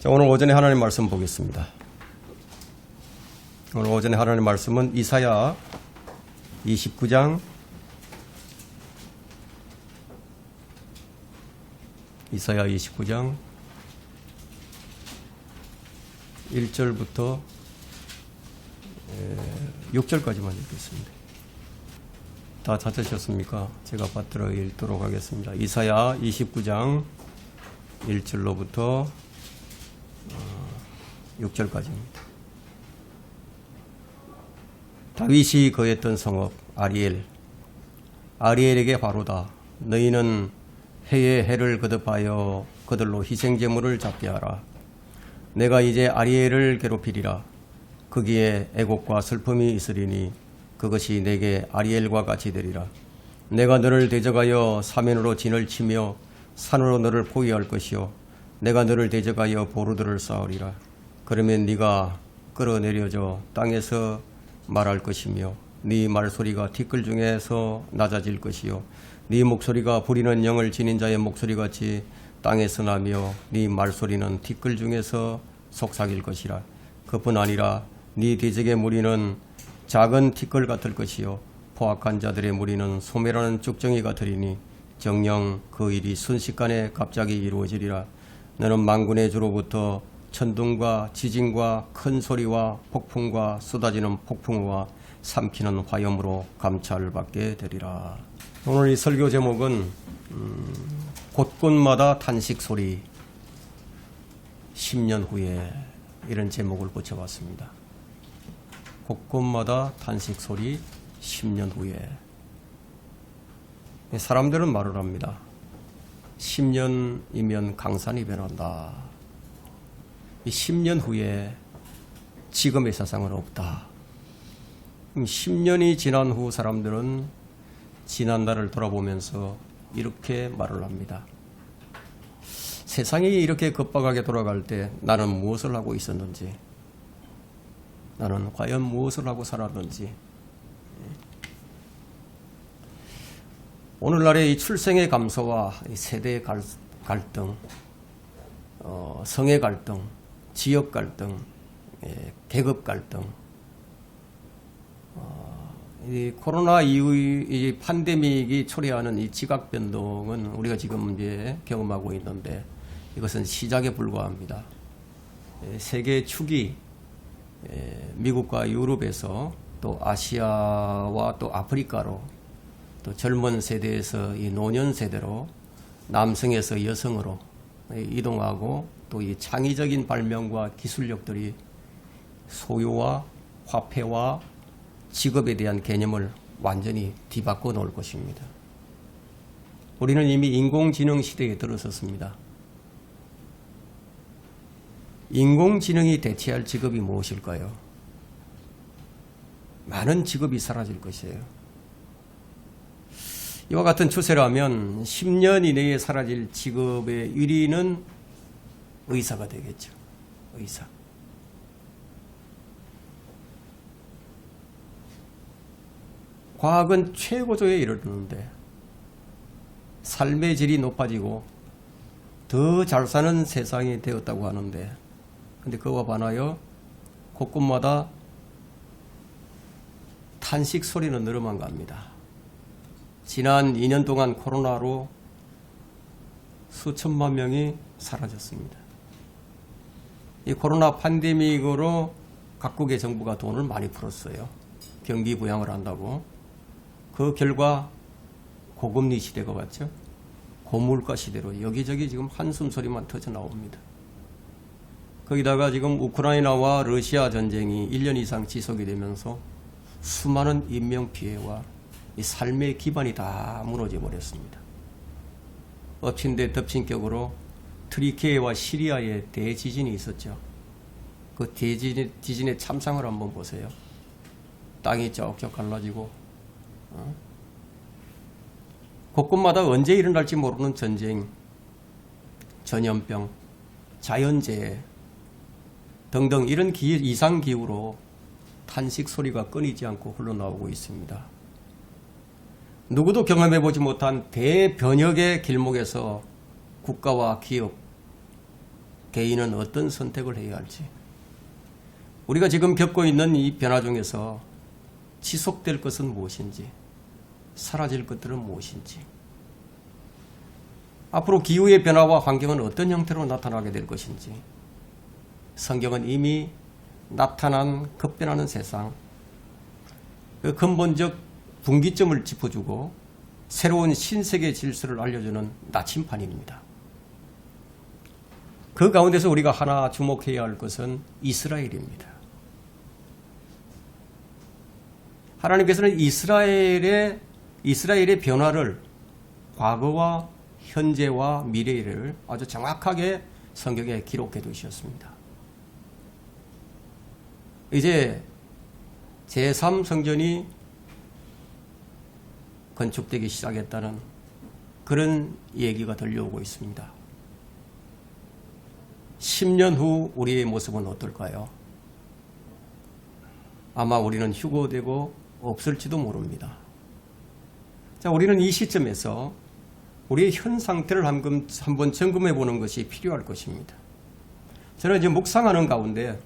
자, 오늘 오전에 하나님 말씀 보겠습니다. 오늘 오전에 하나님 말씀은 이사야 29장 1절부터 6절까지만 읽겠습니다. 다 찾으셨습니까? 제가 받들어 읽도록 하겠습니다. 이사야 29장 1절로부터 6절까지입니다. 다윗이 거했던 성읍 아리엘에게 바로다. 너희는 해에 해를 거듭하여 그들로 희생제물을 잡게 하라. 내가 이제 아리엘을 괴롭히리라. 거기에 애곡과 슬픔이 있으리니 그것이 내게 아리엘과 같이 되리라. 내가 너를 대적하여 사면으로 진을 치며 산으로 너를 포위할 것이요 내가 너를 대적하여 보루들을 쌓으리라. 그러면 네가 끌어내려져 땅에서 말할 것이며 네 말소리가 티끌 중에서 낮아질 것이요 네 목소리가 부리는 영을 지닌 자의 목소리같이 땅에서 나며 네 말소리는 티끌 중에서 속삭일 것이라. 그뿐 아니라 네 대적의 무리는 작은 티끌 같을 것이요 포악한 자들의 무리는 소멸하는 쭉정이 같으리니 정녕 그 일이 순식간에 갑자기 이루어지리라. 너는 만군의 주로부터 천둥과 지진과 큰 소리와 폭풍과 쏟아지는 폭풍우와 삼키는 화염으로 감찰받게 되리라. 오늘 이 설교 제목은 곳곳마다 탄식 소리 10년 후에 이런 제목을 붙여봤습니다. 곳곳마다 탄식 소리 10년 후에. 사람들은 말을 합니다. 10년이면 강산이 변한다. 이 10년 후에 지금의 세상은 없다. 10년이 지난 후 사람들은 지난 날을 돌아보면서 이렇게 말을 합니다. 세상이 이렇게 급박하게 돌아갈 때 나는 무엇을 하고 있었는지, 나는 과연 무엇을 하고 살았는지. 오늘날의 이 출생의 감소와 이 세대의 갈등, 성의 갈등, 지역 갈등, 계급 갈등, 이 코로나 이후의 이 팬데믹이 초래하는 이 지각 변동은 우리가 지금 이제 경험하고 있는데 이것은 시작에 불과합니다. 세계 축이 미국과 유럽에서 또 아시아와 또 아프리카로 또 젊은 세대에서 이 노년 세대로 남성에서 여성으로 이동하고 또 이 창의적인 발명과 기술력들이 소유와 화폐와 직업에 대한 개념을 완전히 뒤바꿔 놓을 것입니다. 우리는 이미 인공지능 시대에 들어섰습니다. 인공지능이 대체할 직업이 무엇일까요? 많은 직업이 사라질 것이에요. 이와 같은 추세라면 10년 이내에 사라질 직업의 1위는 의사가 되겠죠. 의사. 과학은 최고조에 이르렀는데 삶의 질이 높아지고 더 잘 사는 세상이 되었다고 하는데 근데 그와 반하여 곳곳마다 탄식 소리는 늘어만 갑니다. 지난 2년 동안 코로나로 수천만 명이 사라졌습니다. 이 코로나 팬데믹으로 각국의 정부가 돈을 많이 풀었어요. 경기 부양을 한다고. 그 결과 고금리 시대가 왔죠. 고물가 시대로 여기저기 지금 한숨 소리만 터져 나옵니다. 거기다가 지금 우크라이나와 러시아 전쟁이 1년 이상 지속이 되면서 수많은 인명피해와 이 삶의 기반이 다 무너져 버렸습니다. 엎친 데 덮친 격으로 트리키예와 시리아에 대지진이 있었죠. 그 대지진의 참상을 한번 보세요. 땅이 쩍쩍 갈라지고 곳곳마다 언제 일어날지 모르는 전쟁, 전염병, 자연재해 등등 이런 이상기후로 탄식 소리가 끊이지 않고 흘러나오고 있습니다. 누구도 경험해보지 못한 대변혁의 길목에서 국가와 기업, 개인은 어떤 선택을 해야 할지, 우리가 지금 겪고 있는 이 변화 중에서 지속될 것은 무엇인지, 사라질 것들은 무엇인지, 앞으로 기후의 변화와 환경은 어떤 형태로 나타나게 될 것인지, 성경은 이미 나타난 급변하는 세상, 그 근본적 분기점을 짚어주고 새로운 신세계 질서를 알려주는 나침판입니다. 그 가운데서 우리가 하나 주목해야 할 것은 이스라엘입니다. 하나님께서는 이스라엘의 변화를, 과거와 현재와 미래를 아주 정확하게 성경에 기록해 두셨습니다. 이제 제3성전이 건축되기 시작했다는 그런 얘기가 들려오고 있습니다. 10년 후 우리의 모습은 어떨까요? 아마 우리는 휴고되고 없을지도 모릅니다. 자, 우리는 이 시점에서 우리의 현 상태를 한번 점검해 보는 것이 필요할 것입니다. 저는 이제 묵상하는 가운데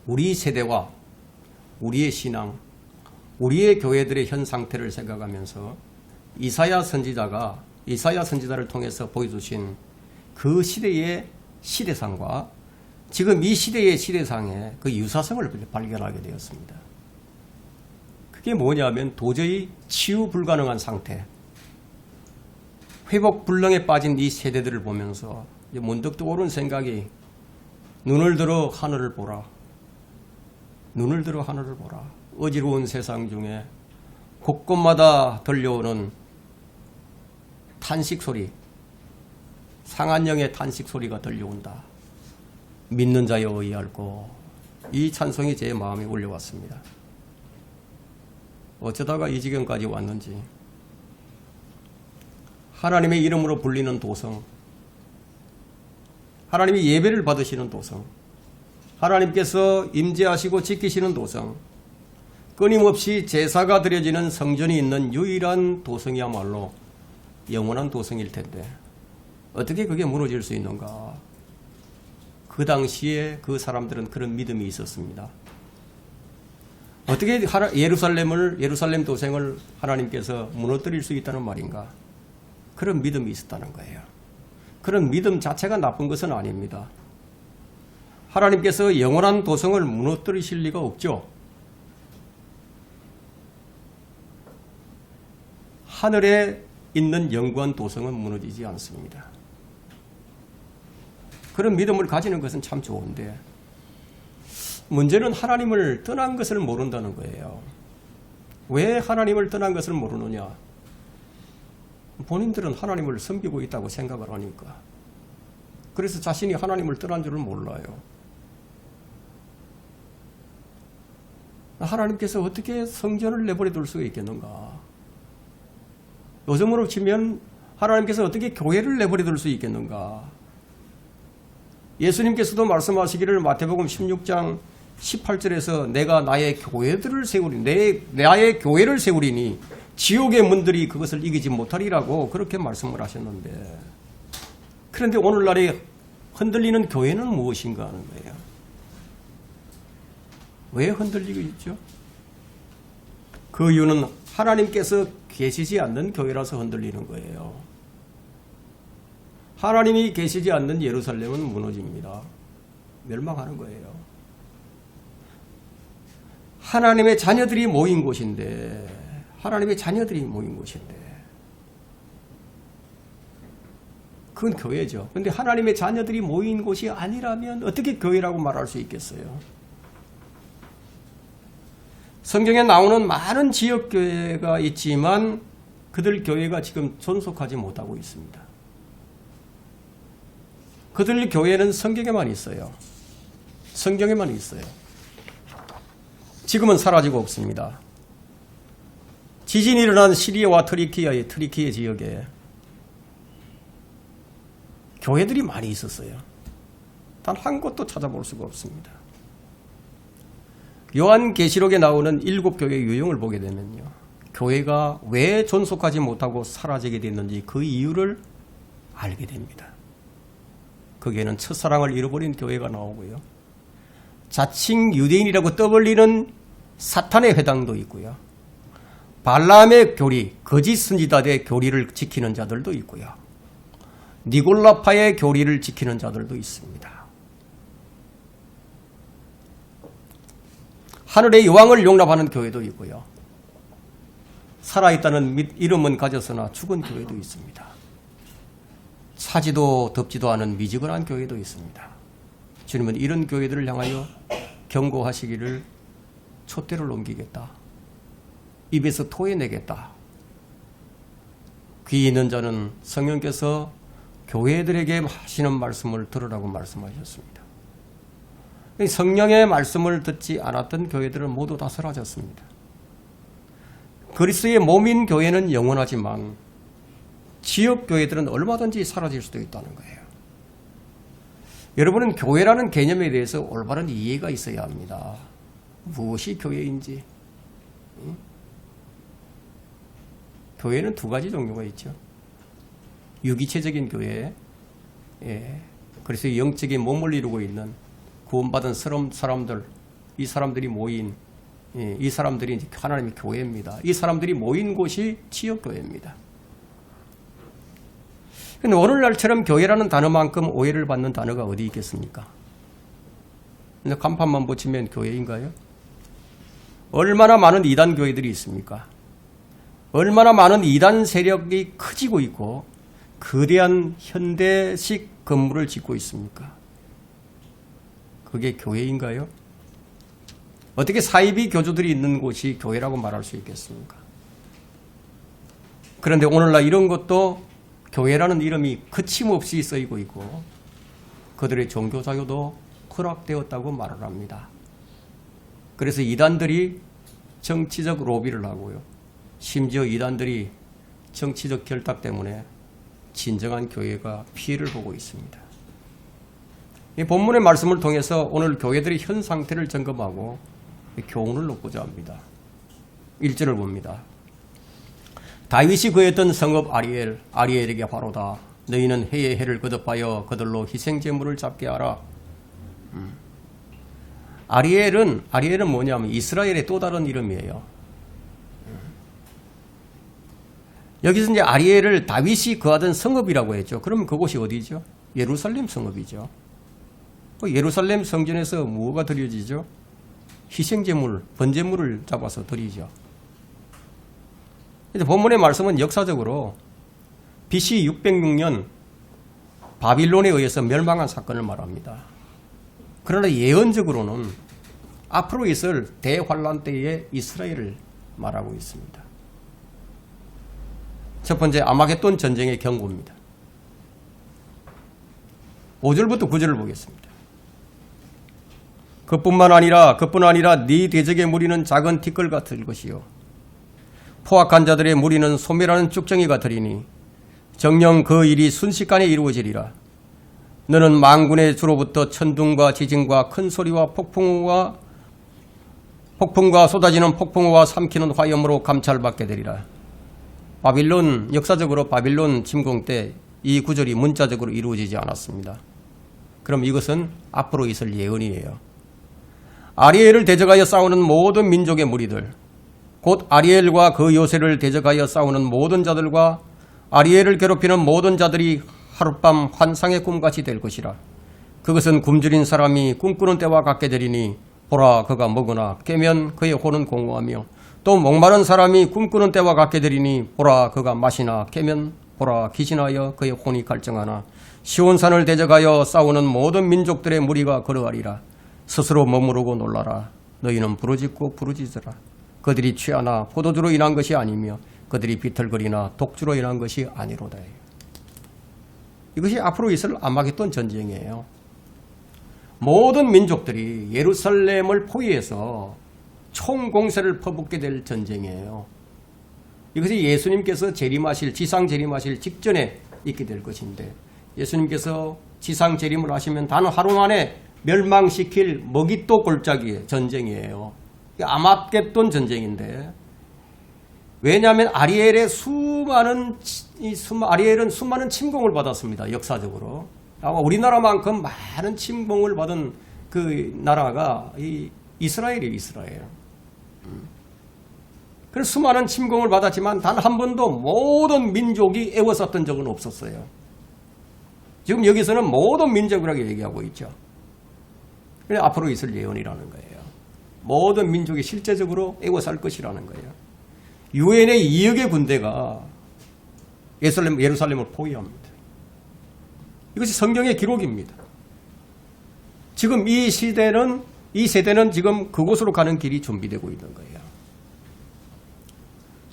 우리 세대와 우리의 신앙, 우리의 교회들의 현 상태를 생각하면서 이사야 선지자를 통해서 보여주신 그 시대의 시대상과 지금 이 시대의 시대상의 그 유사성을 발견하게 되었습니다. 그게 뭐냐면 도저히 치유 불가능한 상태, 회복 불능에 빠진 이 세대들을 보면서 문득 떠오른 생각이, 눈을 들어 하늘을 보라. 눈을 들어 하늘을 보라. 어지러운 세상 중에 곳곳마다 들려오는 탄식 소리, 상한 영의 탄식 소리가 들려온다. 믿는 자여 의할고. 이 찬송이 제 마음에 울려왔습니다. 어쩌다가 이 지경까지 왔는지. 하나님의 이름으로 불리는 도성, 하나님이 예배를 받으시는 도성, 하나님께서 임재하시고 지키시는 도성, 끊임없이 제사가 드려지는 성전이 있는 유일한 도성이야말로 영원한 도성일 텐데 어떻게 그게 무너질 수 있는가? 그 당시에 그 사람들은 그런 믿음이 있었습니다. 어떻게 예루살렘 도성을 하나님께서 무너뜨릴 수 있다는 말인가? 그런 믿음이 있었다는 거예요. 그런 믿음 자체가 나쁜 것은 아닙니다. 하나님께서 영원한 도성을 무너뜨리실 리가 없죠. 하늘에 있는 영구한 도성은 무너지지 않습니다. 그런 믿음을 가지는 것은 참 좋은데 문제는 하나님을 떠난 것을 모른다는 거예요. 왜 하나님을 떠난 것을 모르느냐? 본인들은 하나님을 섬기고 있다고 생각을 하니까. 그래서 자신이 하나님을 떠난 줄을 몰라요. 하나님께서 어떻게 성전을 내버려 둘 수가 있겠는가? 요즘으로 치면 하나님께서 어떻게 교회를 내버려 둘 수 있겠는가? 예수님께서도 말씀하시기를 마태복음 16장 18절에서 내가 나의 교회들을 세우리니, 나의 교회를 세우리니 지옥의 문들이 그것을 이기지 못하리라고 그렇게 말씀을 하셨는데, 그런데 오늘날에 흔들리는 교회는 무엇인가 하는 거예요. 왜 흔들리고 있죠? 그 이유는 하나님께서 계시지 않는 교회라서 흔들리는 거예요. 하나님이 계시지 않는 예루살렘은 무너집니다. 멸망하는 거예요. 하나님의 자녀들이 모인 곳인데, 그건 교회죠. 그런데 하나님의 자녀들이 모인 곳이 아니라면 어떻게 교회라고 말할 수 있겠어요? 성경에 나오는 많은 지역교회가 있지만 그들 교회가 지금 존속하지 못하고 있습니다. 그들 교회는 성경에만 있어요. 성경에만 있어요. 지금은 사라지고 없습니다. 지진이 일어난 시리아와 트리키예 지역에 교회들이 많이 있었어요. 단 한 곳도 찾아볼 수가 없습니다. 요한계시록에 나오는 7교회의 유형을 보게 되면요, 교회가 왜 존속하지 못하고 사라지게 됐는지 그 이유를 알게 됩니다. 거기에는 첫사랑을 잃어버린 교회가 나오고요. 자칭 유대인이라고 떠벌리는 사탄의 회당도 있고요. 발람의 교리, 거짓 선지자들의 교리를 지키는 자들도 있고요. 니골라파의 교리를 지키는 자들도 있습니다. 하늘의 여왕을 용납하는 교회도 있고요. 살아있다는 이름은 가졌으나 죽은 교회도 있습니다. 차지도 덥지도 않은 미지근한 교회도 있습니다. 주님은 이런 교회들을 향하여 경고하시기를 촛대를 옮기겠다. 입에서 토해내겠다. 귀 있는 자는 성령께서 교회들에게 하시는 말씀을 들으라고 말씀하셨습니다. 성령의 말씀을 듣지 않았던 교회들은 모두 다 사라졌습니다. 그리스도의 몸인 교회는 영원하지만 지역 교회들은 얼마든지 사라질 수도 있다는 거예요. 여러분은 교회라는 개념에 대해서 올바른 이해가 있어야 합니다. 무엇이 교회인지. 교회는 두 가지 종류가 있죠. 유기체적인 교회, 그래서 영적인 몸을 이루고 있는 구원받은 사람들, 이 사람들이 모인, 이 사람들이 이제 하나님의 교회입니다. 이 사람들이 모인 곳이 지역교회입니다. 근데 오늘날처럼 교회라는 단어만큼 오해를 받는 단어가 어디 있겠습니까? 근데 간판만 붙이면 교회인가요? 얼마나 많은 이단 교회들이 있습니까? 얼마나 많은 이단 세력이 커지고 있고 거대한 현대식 건물을 짓고 있습니까? 그게 교회인가요? 어떻게 사이비 교주들이 있는 곳이 교회라고 말할 수 있겠습니까? 그런데 오늘날 이런 것도 교회라는 이름이 거침없이 쓰이고 있고 그들의 종교자유도 허락되었다고 말을 합니다. 그래서 이단들이 정치적 로비를 하고요. 심지어 이단들이 정치적 결탁 때문에 진정한 교회가 피해를 보고 있습니다. 이 본문의 말씀을 통해서 오늘 교회들의 현 상태를 점검하고 교훈을 얻고자 합니다. 1절을 봅니다. 다윗이 구했던 성읍 아리엘에게 바로다. 너희는 해의 해를 거듭하여 그들로 희생제물을 잡게 하라. 아리엘은 뭐냐면 이스라엘의 또 다른 이름이에요. 여기서 이제 아리엘을 다윗이 거하던 성읍이라고 했죠. 그러면 그곳이 어디죠? 예루살렘 성읍이죠. 예루살렘 성전에서 무엇가 드려지죠? 희생제물, 번제물을 잡아서 드리죠. 본문의 말씀은 역사적으로 BC 606년 바빌론에 의해서 멸망한 사건을 말합니다. 그러나 예언적으로는 앞으로 있을 대환란 때의 이스라엘을 말하고 있습니다. 첫 번째 아마겟돈 전쟁의 경고입니다. 5절부터 9절을 보겠습니다. 그뿐 아니라 네 대적의 무리는 작은 티끌 같을 것이요 포악한 자들의 무리는 소멸하는 쭉정이 같으리니 정녕 그 일이 순식간에 이루어지리라. 너는 만군의 주로부터 천둥과 지진과 큰 소리와 폭풍과 쏟아지는 폭풍우와 삼키는 화염으로 감찰받게 되리라. 역사적으로 바빌론 침공 때 이 구절이 문자적으로 이루어지지 않았습니다. 그럼 이것은 앞으로 있을 예언이에요. 아리엘을 대적하여 싸우는 모든 민족의 무리들, 곧 아리엘과 그 요새를 대적하여 싸우는 모든 자들과 아리엘을 괴롭히는 모든 자들이 하룻밤 환상의 꿈같이 될 것이라. 그것은 굶주린 사람이 꿈꾸는 때와 같게 되리니 보라 그가 먹으나 깨면 그의 혼은 공허하며 또 목마른 사람이 꿈꾸는 때와 같게 되리니 보라 그가 마시나 깨면 보라 기진하여 그의 혼이 갈증하나 시온산을 대적하여 싸우는 모든 민족들의 무리가 걸어가리라. 스스로 머무르고 놀라라. 너희는 부르짖고 부르짖으라. 그들이 취하나 포도주로 인한 것이 아니며 그들이 비틀거리나 독주로 인한 것이 아니로다. 이것이 앞으로 있을 아마겟돈 전쟁이에요. 모든 민족들이 예루살렘을 포위해서 총공세를 퍼붓게 될 전쟁이에요. 이것이 예수님께서 지상 재림하실 직전에 있게 될 것인데 예수님께서 지상 재림을 하시면 단 하루 만에 멸망시킬 먹잇도 골짜기의 전쟁이에요. 아마겟돈 전쟁인데 왜냐하면 아리엘은 수많은 침공을 받았습니다. 역사적으로. 아마 우리나라만큼 많은 침공을 받은 그 나라가 이 이스라엘이에요. 이스라엘. 그래서 수많은 침공을 받았지만 단 한 번도 모든 민족이 애워쌌던 적은 없었어요. 지금 여기서는 모든 민족이라고 얘기하고 있죠. 그래 앞으로 있을 예언이라는 거예요. 모든 민족이 실제적으로 애워쌀 것이라는 거예요. 유엔의 2억의 군대가 예루살렘을 포위합니다. 이것이 성경의 기록입니다. 지금 이 세대는 지금 그곳으로 가는 길이 준비되고 있는 거예요.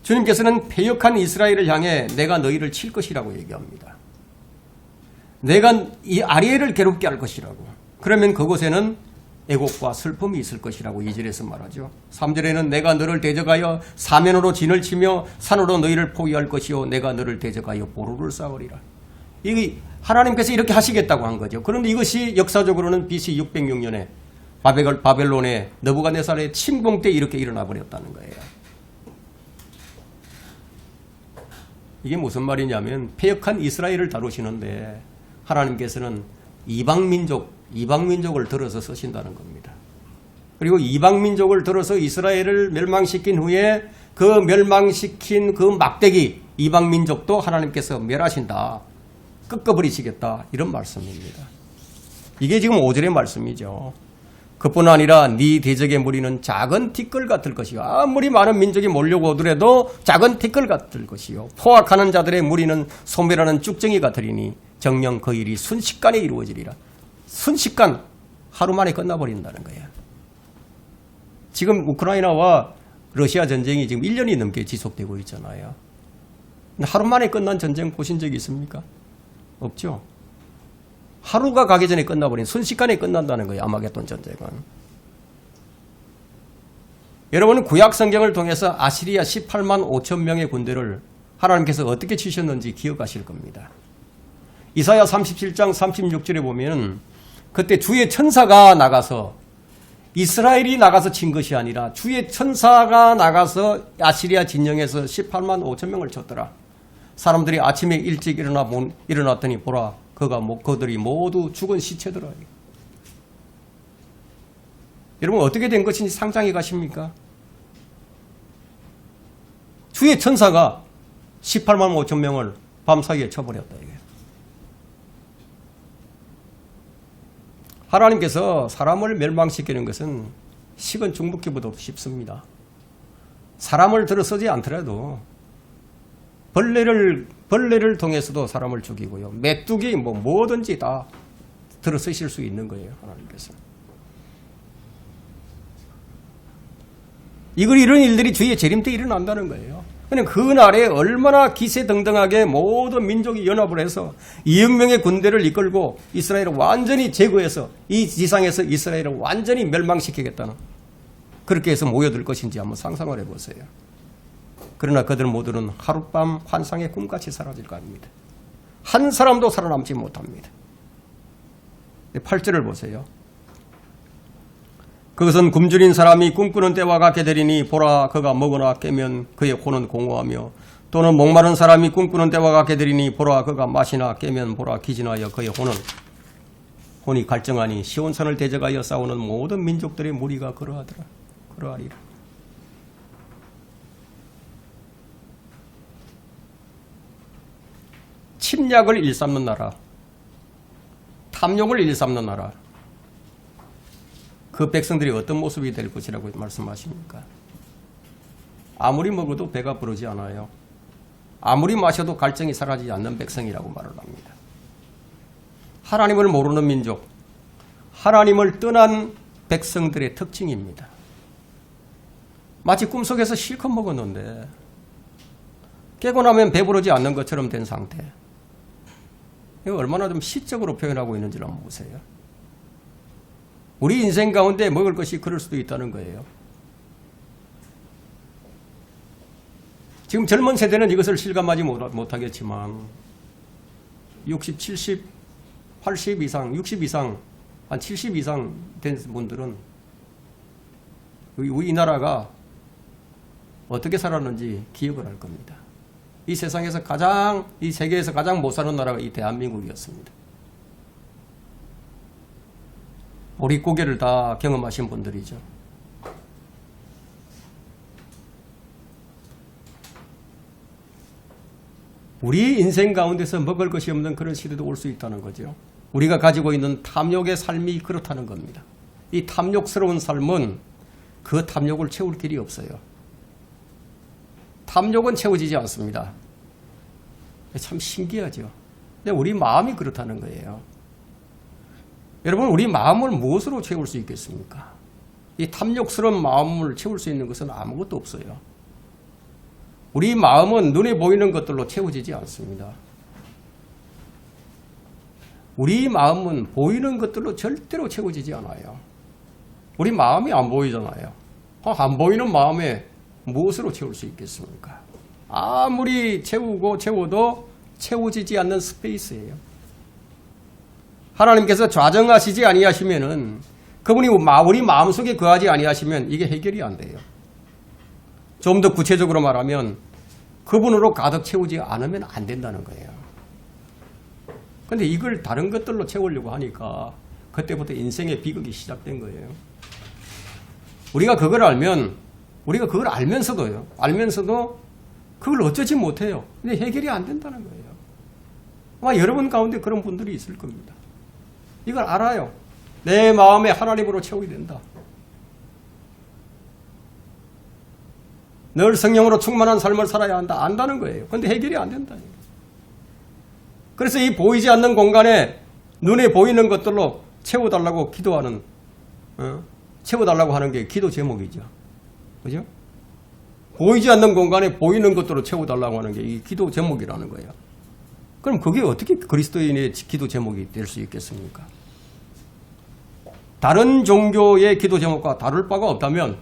주님께서는 패역한 이스라엘을 향해 내가 너희를 칠 것이라고 얘기합니다. 내가 이 아리엘을 괴롭게 할 것이라고. 그러면 그곳에는 애곡과 슬픔이 있을 것이라고 2절에서 말하죠. 3절에는 내가 너를 대적하여 사면으로 진을 치며 산으로 너희를 포위할 것이요 내가 너를 대적하여 보루를 쌓으리라. 이게 하나님께서 이렇게 하시겠다고 한 거죠. 그런데 이것이 역사적으로는 BC 606년에 바벨론의 느부갓네살의 침공 때 이렇게 일어나 버렸다는 거예요. 이게 무슨 말이냐면 패역한 이스라엘을 다루시는데 하나님께서는 이방민족을 들어서 쓰신다는 겁니다. 그리고 이방민족을 들어서 이스라엘을 멸망시킨 후에 그 멸망시킨 그 막대기 이방민족도 하나님께서 멸하신다. 꺾어버리시겠다. 이런 말씀입니다. 이게 지금 5절의 말씀이죠. 그뿐 아니라 네 대적의 무리는 작은 티끌 같을 것이요. 아무리 많은 민족이 몰려오더라도 작은 티끌 같을 것이요. 포악하는 자들의 무리는 소멸하는 쭉정이 같으리니 정녕 그 일이 순식간에 이루어지리라. 순식간 하루 만에 끝나버린다는 거예요. 지금 우크라이나와 러시아 전쟁이 지금 1년이 넘게 지속되고 있잖아요. 하루 만에 끝난 전쟁 보신 적이 있습니까? 없죠. 하루가 가기 전에 끝나버린 순식간에 끝난다는 거예요. 아마겟돈 전쟁은. 여러분은 구약 성경을 통해서 아시리아 18만 5천 명의 군대를 하나님께서 어떻게 치셨는지 기억하실 겁니다. 이사야 37장 36절에 보면 그때 주의 천사가 나가서 이스라엘이 나가서 친 것이 아니라 주의 천사가 나가서 아시리아 진영에서 18만 5천 명을 쳤더라. 사람들이 아침에 일찍 일어났더니 보라 그들이 모두 죽은 시체더라. 여러분 어떻게 된 것인지 상상해 가십니까? 주의 천사가 18만 5천 명을 밤사이에 쳐버렸다. 이게. 하나님께서 사람을 멸망시키는 것은 식은 죽 먹기보다도 쉽습니다. 사람을 들어 쓰지 않더라도 벌레를 통해서도 사람을 죽이고요. 메뚜기 뭐든지 다 들어 쓰실 수 있는 거예요. 하나님께서. 이런 일들이 주의 재림 때 일어난다는 거예요. 그냥 그날에 얼마나 기세등등하게 모든 민족이 연합을 해서 2억 명의 군대를 이끌고 이스라엘을 완전히 제거해서 이 지상에서 이스라엘을 완전히 멸망시키겠다는 그렇게 해서 모여들 것인지 한번 상상을 해보세요. 그러나 그들 모두는 하룻밤 환상의 꿈같이 사라질 겁니다. 한 사람도 살아남지 못합니다. 8절을 보세요. 그것은 굶주린 사람이 꿈꾸는 때와 같게 되리니 보라 그가 먹으나 깨면 그의 혼은 공허하며 또는 목마른 사람이 꿈꾸는 때와 같게 되리니 보라 그가 마시나 깨면 보라 기진하여 그의 혼이 갈증하니 시온산을 대적하여 싸우는 모든 민족들의 무리가 그러하리라. 침략을 일삼는 나라, 탐욕을 일삼는 나라, 그 백성들이 어떤 모습이 될 것이라고 말씀하십니까? 아무리 먹어도 배가 부르지 않아요. 아무리 마셔도 갈증이 사라지지 않는 백성이라고 말을 합니다. 하나님을 모르는 민족, 하나님을 떠난 백성들의 특징입니다. 마치 꿈속에서 실컷 먹었는데 깨고 나면 배부르지 않는 것처럼 된 상태. 이거 얼마나 좀 시적으로 표현하고 있는지를 한번 보세요. 우리 인생 가운데 먹을 것이 그럴 수도 있다는 거예요. 지금 젊은 세대는 이것을 실감하지 못하겠지만 60, 70, 80 이상, 60 이상, 한 70 이상 된 분들은 우리나라가 어떻게 살았는지 기억을 할 겁니다. 이 세상에서 이 세계에서 가장 못 사는 나라가 이 대한민국이었습니다. 오릿고개를 다 경험하신 분들이죠. 우리 인생 가운데서 먹을 것이 없는 그런 시대도 올 수 있다는 거죠. 우리가 가지고 있는 탐욕의 삶이 그렇다는 겁니다. 이 탐욕스러운 삶은 그 탐욕을 채울 길이 없어요. 탐욕은 채워지지 않습니다. 참 신기하죠. 근데 우리 마음이 그렇다는 거예요. 여러분, 우리 마음을 무엇으로 채울 수 있겠습니까? 이 탐욕스러운 마음을 채울 수 있는 것은 아무것도 없어요. 우리 마음은 눈에 보이는 것들로 채워지지 않습니다. 우리 마음은 보이는 것들로 절대로 채워지지 않아요. 우리 마음이 안 보이잖아요. 안 보이는 마음에 무엇으로 채울 수 있겠습니까? 아무리 채워도 채워지지 않는 스페이스예요. 하나님께서 좌정하시지 아니하시면은, 그분이 우리 마음속에 거하지 아니하시면 이게 해결이 안 돼요. 좀 더 구체적으로 말하면 그분으로 가득 채우지 않으면 안 된다는 거예요. 근데 이걸 다른 것들로 채우려고 하니까 그때부터 인생의 비극이 시작된 거예요. 우리가 그걸 알면서도 그걸 어쩌지 못해요. 근데 해결이 안 된다는 거예요. 아마 여러분 가운데 그런 분들이 있을 겁니다. 이걸 알아요. 내 마음에 하나님으로 채워야 된다. 늘 성령으로 충만한 삶을 살아야 한다. 안다는 거예요. 그런데 해결이 안 된다. 그래서 이 보이지 않는 공간에 눈에 보이는 것들로 채워달라고 채워달라고 하는 게 기도 제목이죠. 그죠? 보이지 않는 공간에 보이는 것들로 채워달라고 하는 게 이 기도 제목이라는 거예요. 그럼 그게 어떻게 그리스도인의 기도 제목이 될 수 있겠습니까? 다른 종교의 기도 제목과 다를 바가 없다면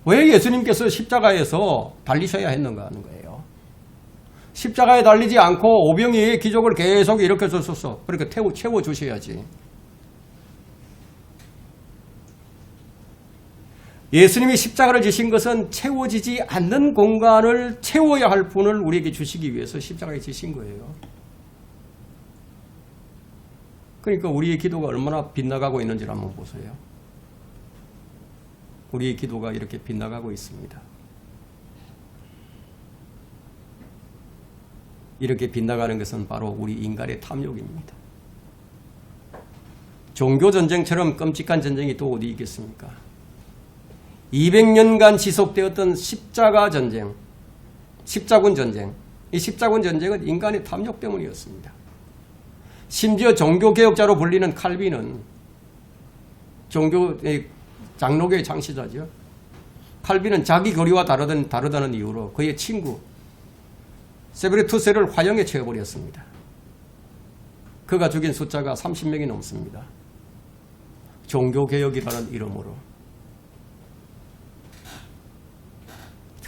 왜 예수님께서 십자가에서 달리셔야 했는가 하는 거예요. 십자가에 달리지 않고 오병이의 기적을 계속 일으켜줬었어. 그러니까 채워주셔야지. 예수님이 십자가를 지신 것은 채워지지 않는 공간을 채워야 할 분을 우리에게 주시기 위해서 십자가에 지신 거예요. 그러니까 우리의 기도가 얼마나 빗나가고 있는지를 한번 보세요. 우리의 기도가 이렇게 빗나가고 있습니다. 이렇게 빗나가는 것은 바로 우리 인간의 탐욕입니다. 종교전쟁처럼 끔찍한 전쟁이 또 어디 있겠습니까? 200년간 지속되었던 십자가 전쟁, 십자군 전쟁. 이 십자군 전쟁은 인간의 탐욕 때문이었습니다. 심지어 종교개혁자로 불리는 칼빈은 장로교의 창시자죠. 칼빈은 자기 교리와 다르다는 이유로 그의 친구 세베르투스를 화형에 채워버렸습니다. 그가 죽인 숫자가 30명이 넘습니다. 종교개혁이라는 이름으로.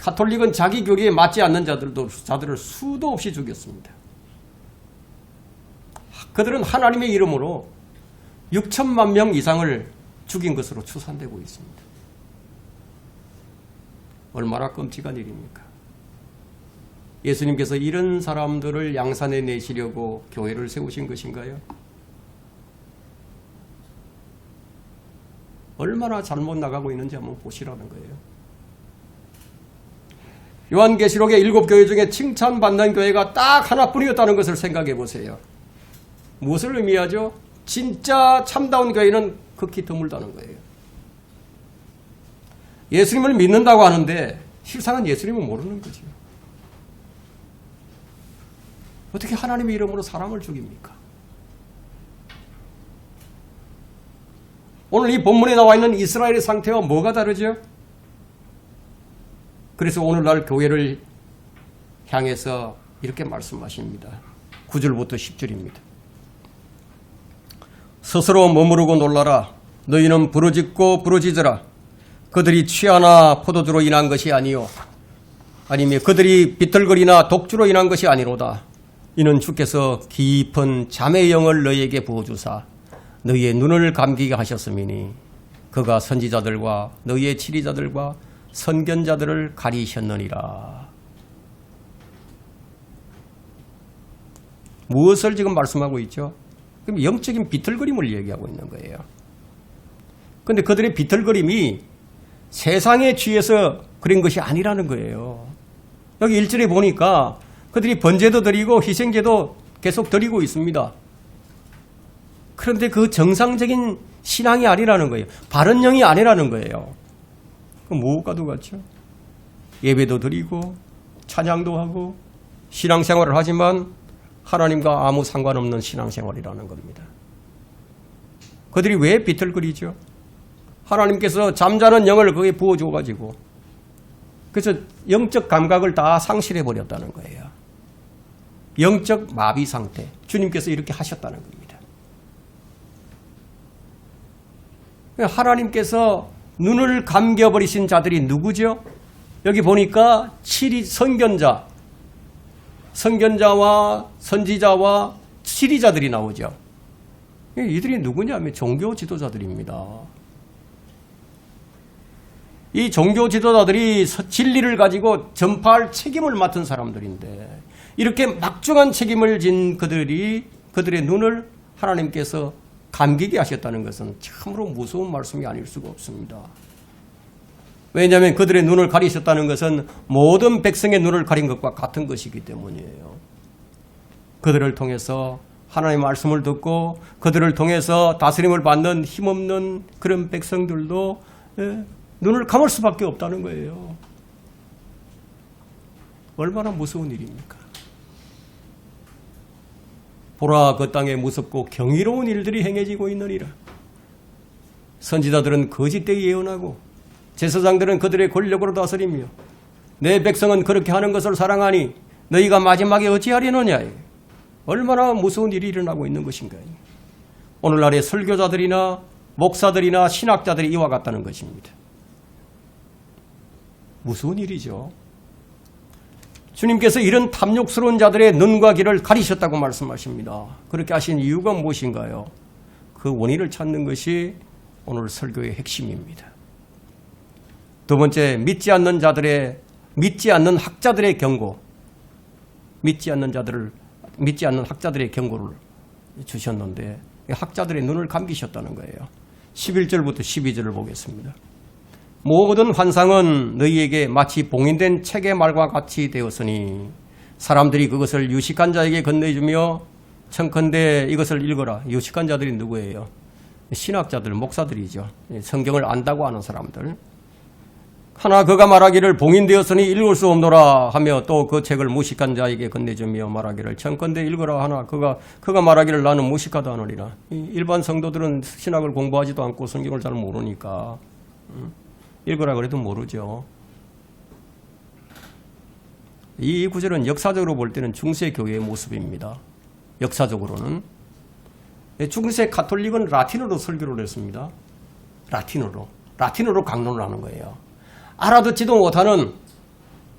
가톨릭은 자기 교리에 맞지 않는 자들을 수도 없이 죽였습니다. 그들은 하나님의 이름으로 6천만 명 이상을 죽인 것으로 추산되고 있습니다. 얼마나 끔찍한 일입니까? 예수님께서 이런 사람들을 양산해 내시려고 교회를 세우신 것인가요? 얼마나 잘못 나가고 있는지 한번 보시라는 거예요. 요한계시록의 7교회 중에 칭찬받는 교회가 딱 하나뿐이었다는 것을 생각해 보세요. 무엇을 의미하죠? 진짜 참다운 교회는 극히 드물다는 거예요. 예수님을 믿는다고 하는데 실상은 예수님을 모르는 거죠. 어떻게 하나님의 이름으로 사람을 죽입니까? 오늘 이 본문에 나와 있는 이스라엘의 상태와 뭐가 다르죠? 그래서 오늘날 교회를 향해서 이렇게 말씀하십니다. 9절부터 10절입니다. 스스로 머무르고 놀라라. 너희는 부르짖고 부르짖으라. 그들이 취하나 포도주로 인한 것이 아니요 아니면 그들이 비틀거리나 독주로 인한 것이 아니로다. 이는 주께서 깊은 잠의 영을 너희에게 부어주사 너희의 눈을 감기게 하셨음이니 그가 선지자들과 너희의 치리자들과 선견자들을 가리셨느니라. 무엇을 지금 말씀하고 있죠? 그럼 영적인 비틀거림을 얘기하고 있는 거예요. 근데 그들의 비틀거림이 세상에 취해서 그런 것이 아니라는 거예요. 여기 1절에 보니까 그들이 번제도 드리고 희생제도 계속 드리고 있습니다. 그런데 그 정상적인 신앙이 아니라는 거예요. 바른 영이 아니라는 거예요. 그럼 무엇과도 같죠? 예배도 드리고 찬양도 하고 신앙생활을 하지만 하나님과 아무 상관없는 신앙생활이라는 겁니다. 그들이 왜 비틀거리죠? 하나님께서 잠자는 영을 거기에 부어줘가지고 그래서 영적 감각을 다 상실해버렸다는 거예요. 영적 마비 상태. 주님께서 이렇게 하셨다는 겁니다. 하나님께서 눈을 감겨버리신 자들이 누구죠? 여기 보니까 7위 선견자와 선지자와 치리자들이 나오죠. 이들이 누구냐면 종교 지도자들입니다. 이 종교 지도자들이 진리를 가지고 전파할 책임을 맡은 사람들인데 이렇게 막중한 책임을 진 그들의 눈을 하나님께서 감기게 하셨다는 것은 참으로 무서운 말씀이 아닐 수가 없습니다. 왜냐하면 그들의 눈을 가리셨다는 것은 모든 백성의 눈을 가린 것과 같은 것이기 때문이에요. 그들을 통해서 하나님의 말씀을 듣고 그들을 통해서 다스림을 받는 힘없는 그런 백성들도 눈을 감을 수밖에 없다는 거예요. 얼마나 무서운 일입니까? 보라, 그 땅에 무섭고 경이로운 일들이 행해지고 있느니라. 선지자들은 거짓되게 예언하고 제사장들은 그들의 권력으로 다스리며 내 백성은 그렇게 하는 것을 사랑하니 너희가 마지막에 어찌하리느냐. 얼마나 무서운 일이 일어나고 있는 것인가. 오늘날의 설교자들이나 목사들이나 신학자들이 이와 같다는 것입니다. 무서운 일이죠. 주님께서 이런 탐욕스러운 자들의 눈과 귀를 가리셨다고 말씀하십니다. 그렇게 하신 이유가 무엇인가요? 그 원인을 찾는 것이 오늘 설교의 핵심입니다. 두 번째, 믿지 않는 학자들의 경고. 믿지 않는 학자들의 경고를 주셨는데 학자들의 눈을 감기셨다는 거예요. 11절부터 12절을 보겠습니다. 모든 환상은 너희에게 마치 봉인된 책의 말과 같이 되었으니 사람들이 그것을 유식한 자에게 건네주며 청컨대 이것을 읽어라. 유식한 자들이 누구예요? 신학자들, 목사들이죠. 성경을 안다고 하는 사람들. 하나 그가 말하기를 봉인되었으니 읽을 수 없노라 하며 또 그 책을 무식한 자에게 건네주며 말하기를 청컨대 읽어라 하나 그가 말하기를 나는 무식하다 하느니라. 일반 성도들은 신학을 공부하지도 않고 성경을 잘 모르니까 읽으라 그래도 모르죠. 이 구절은 역사적으로 볼 때는 중세 교회의 모습입니다. 역사적으로는 중세 가톨릭은 라틴어로 설교를 했습니다. 라틴어로 강론을 하는 거예요. 알아듣지도 못하는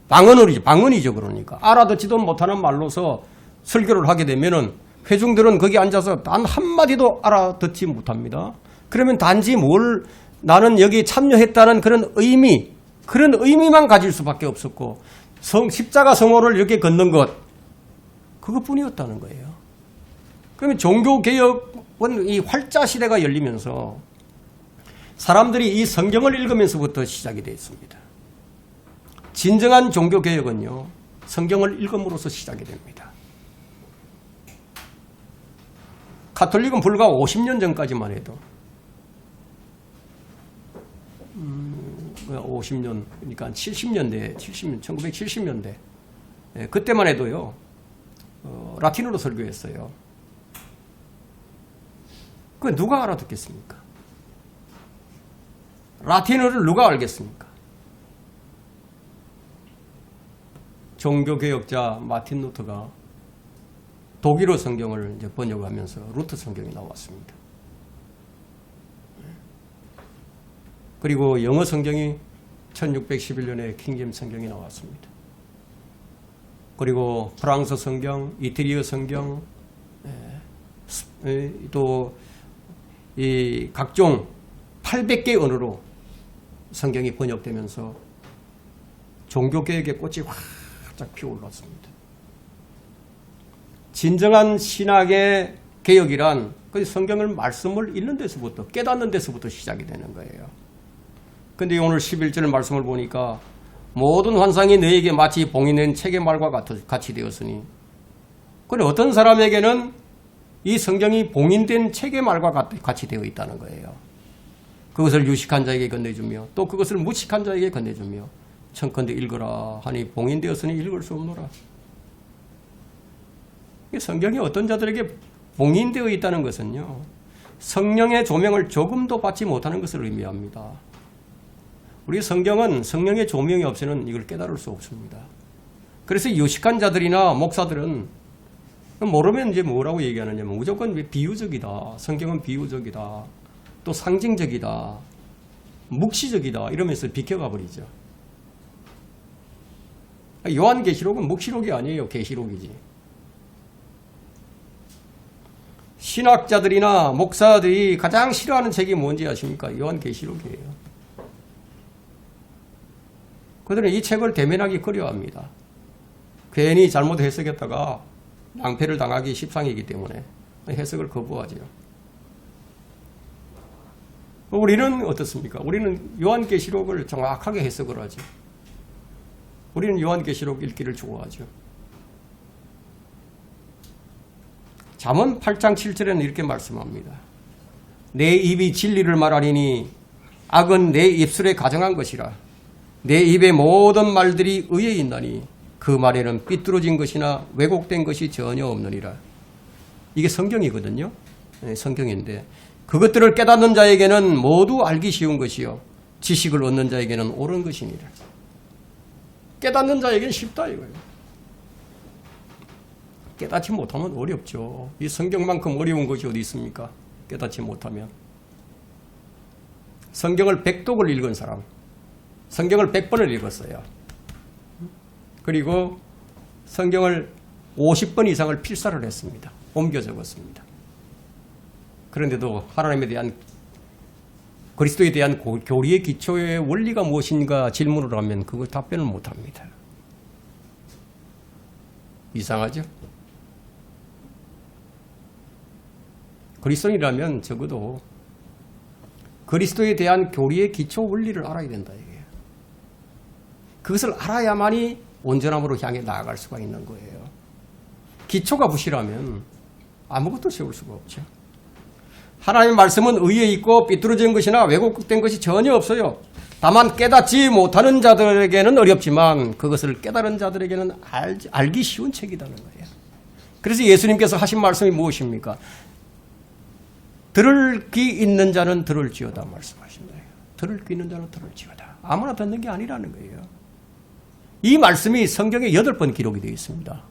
방언이죠. 그러니까 알아듣지도 못하는 말로서 설교를 하게 되면은 회중들은 거기 앉아서 단 한마디도 알아듣지 못합니다. 그러면 단지 나는 여기 참여했다는 그런 의미만 가질 수밖에 없었고 십자가 성호를 이렇게 걷는 것 그것뿐이었다는 거예요. 그러면 종교개혁은 이 활자 시대가 열리면서 사람들이 이 성경을 읽으면서부터 시작이 되어 있습니다. 진정한 종교개혁은요, 성경을 읽음으로써 시작이 됩니다. 가톨릭은 불과 50년 전까지만 해도 50년, 그러니까 1970년대 그때만 해도요 라틴어로 설교했어요. 그 누가 알아듣겠습니까? 라틴어를 누가 알겠습니까? 종교개혁자 마틴 루터가 독일어 성경을 이제 번역하면서 루터 성경이 나왔습니다. 그리고 영어 성경이 1611년에 킹제임스 성경이 나왔습니다. 그리고 프랑스 성경, 이태리어 성경, 또 이 각종 800개 언어로 성경이 번역되면서 종교개혁의 꽃이 활짝 피어올랐습니다. 진정한 신학의 개혁이란 그 성경을 말씀을 읽는 데서부터 깨닫는 데서부터 시작이 되는 거예요. 근데 오늘 11절 말씀을 보니까 모든 환상이 너에게 마치 봉인된 책의 말과 같이 되었으니, 그런데 어떤 사람에게는 이 성경이 봉인된 책의 말과 같이 되어 있다는 거예요. 그것을 유식한 자에게 건네주며 또 그것을 무식한 자에게 건네주며 청컨대 읽어라 하니 봉인되었으니 읽을 수 없노라. 성경이 어떤 자들에게 봉인되어 있다는 것은요, 성령의 조명을 조금도 받지 못하는 것을 의미합니다. 우리 성경은 성령의 조명이 없이는 이걸 깨달을 수 없습니다. 그래서 유식한 자들이나 목사들은 모르면 이제 뭐라고 얘기하느냐면 무조건 비유적이다. 성경은 비유적이다. 또 상징적이다. 묵시적이다. 이러면서 비켜가 버리죠. 요한계시록은 묵시록이 아니에요. 계시록이지. 신학자들이나 목사들이 가장 싫어하는 책이 뭔지 아십니까? 요한계시록이에요. 그들은 이 책을 대면하기 꺼려합니다. 괜히 잘못 해석했다가 낭패를 당하기 십상이기 때문에 해석을 거부하죠. 우리는 어떻습니까? 우리는 요한계시록을 정확하게 해석을 하죠. 우리는 요한계시록 읽기를 좋아하죠. 잠언 8장 7절에는 이렇게 말씀합니다. 내 입이 진리를 말하리니 악은 내 입술에 가정한 것이라. 내 입의 모든 말들이 의에 있나니 그 말에는 삐뚤어진 것이나 왜곡된 것이 전혀 없느니라. 이게 성경이거든요. 네, 성경인데 그것들을 깨닫는 자에게는 모두 알기 쉬운 것이요 지식을 얻는 자에게는 옳은 것이니라. 깨닫는 자에게는 쉽다 이거예요. 깨닫지 못하면 어렵죠. 이 성경만큼 어려운 것이 어디 있습니까? 깨닫지 못하면. 성경을 100독을 읽은 사람, 성경을 100번을 읽었어요. 그리고 성경을 50번 이상을 필사를 했습니다. 옮겨 적었습니다. 그런데도 하나님에 대한, 그리스도에 대한 교리의 기초의 원리가 무엇인가 질문을 하면 그걸 답변을 못합니다. 이상하죠? 그리스도인이라면 적어도 그리스도에 대한 교리의 기초 원리를 알아야 된다 이게요. 그것을 알아야만이 온전함으로 향해 나아갈 수가 있는 거예요. 기초가 부실하면 아무것도 세울 수가 없죠. 하나님의 말씀은 의에 있고 삐뚤어진 것이나 왜곡된 것이 전혀 없어요. 다만 깨닫지 못하는 자들에게는 어렵지만 그것을 깨달은 자들에게는 알기 쉬운 책이라는 거예요. 그래서 예수님께서 하신 말씀이 무엇입니까? 들을 귀 있는 자는 들을지어다 말씀하신 거예요. 들을 귀 있는 자는 들을지어다. 아무나 듣는 게 아니라는 거예요. 이 말씀이 성경에 8번 기록이 되어 있습니다.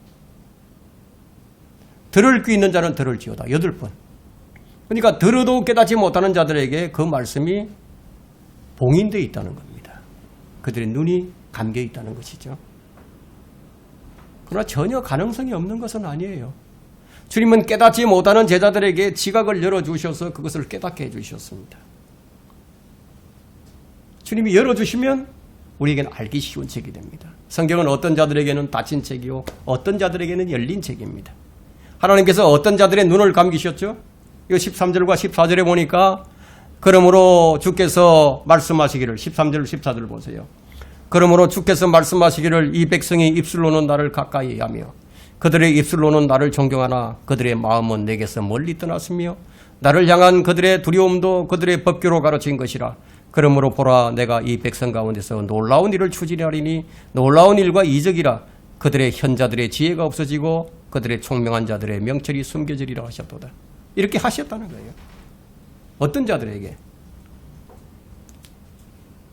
들을 귀 있는 자는 들을지어다. 8번. 그러니까 들어도 깨닫지 못하는 자들에게 그 말씀이 봉인되어 있다는 겁니다. 그들의 눈이 감겨 있다는 것이죠. 그러나 전혀 가능성이 없는 것은 아니에요. 주님은 깨닫지 못하는 제자들에게 지각을 열어주셔서 그것을 깨닫게 해주셨습니다. 주님이 열어주시면 우리에게는 알기 쉬운 책이 됩니다. 성경은 어떤 자들에게는 닫힌 책이요 어떤 자들에게는 열린 책입니다. 하나님께서 어떤 자들의 눈을 감기셨죠? 이 13절과 14절에 보니까 그러므로 주께서 말씀하시기를 13절 14절 보세요. 그러므로 주께서 말씀하시기를 이 백성이 입술로는 나를 가까이 하며 그들의 입술로는 나를 존경하나 그들의 마음은 내게서 멀리 떠났으며 나를 향한 그들의 두려움도 그들의 법규로 가르친 것이라. 그러므로 보라 내가 이 백성 가운데서 놀라운 일을 추진하리니 놀라운 일과 이적이라. 그들의 현자들의 지혜가 없어지고 그들의 총명한 자들의 명철이 숨겨지리라 하셨도다. 이렇게 하셨다는 거예요. 어떤 자들에게?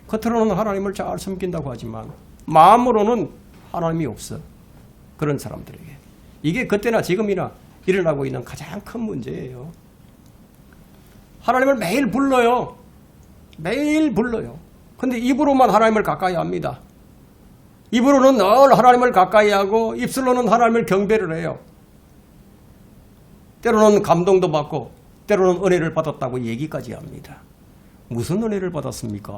겉으로는 하나님을 잘 섬긴다고 하지만 마음으로는 하나님이 없어. 그런 사람들에게. 이게 그때나 지금이나 일어나고 있는 가장 큰 문제예요. 하나님을 매일 불러요. 매일 불러요. 근데 입으로만 하나님을 가까이 합니다. 입으로는 늘 하나님을 가까이 하고 입술로는 하나님을 경배를 해요. 때로는 감동도 받고 때로는 은혜를 받았다고 얘기까지 합니다. 무슨 은혜를 받았습니까?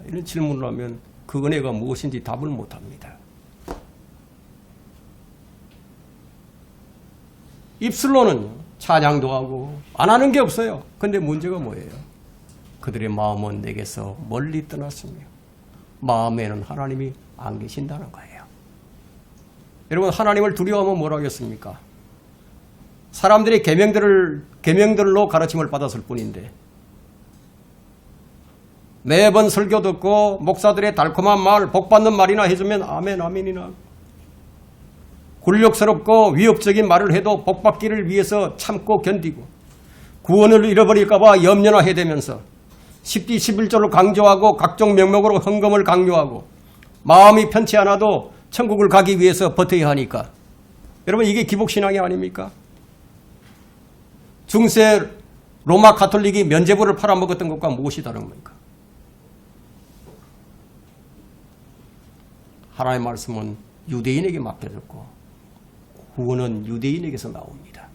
이런 질문을 하면 그 은혜가 무엇인지 답을 못합니다. 입술로는 찬양도 하고 안 하는 게 없어요. 근데 문제가 뭐예요? 그들의 마음은 내게서 멀리 떠났으며 마음에는 하나님이 안 계신다는 거예요. 여러분, 하나님을 두려워하면 뭘 하겠습니까? 사람들이 계명들로 가르침을 받았을 뿐인데 매번 설교 듣고 목사들의 달콤한 말, 복받는 말이나 해주면 아멘 아멘이나 굴욕스럽고 위협적인 말을 해도 복받기를 위해서 참고 견디고 구원을 잃어버릴까 봐 염려나 해대면서 10디 11조를 강조하고 각종 명목으로 헌금을 강요하고 마음이 편치 않아도 천국을 가기 위해서 버텨야 하니까 여러분, 이게 기복신앙이 아닙니까? 중세 로마 가톨릭이 면죄부를 팔아먹었던 것과 무엇이 다른 겁니까? 하나님의 말씀은 유대인에게 맡겨졌고 구원은 유대인에게서 나옵니다.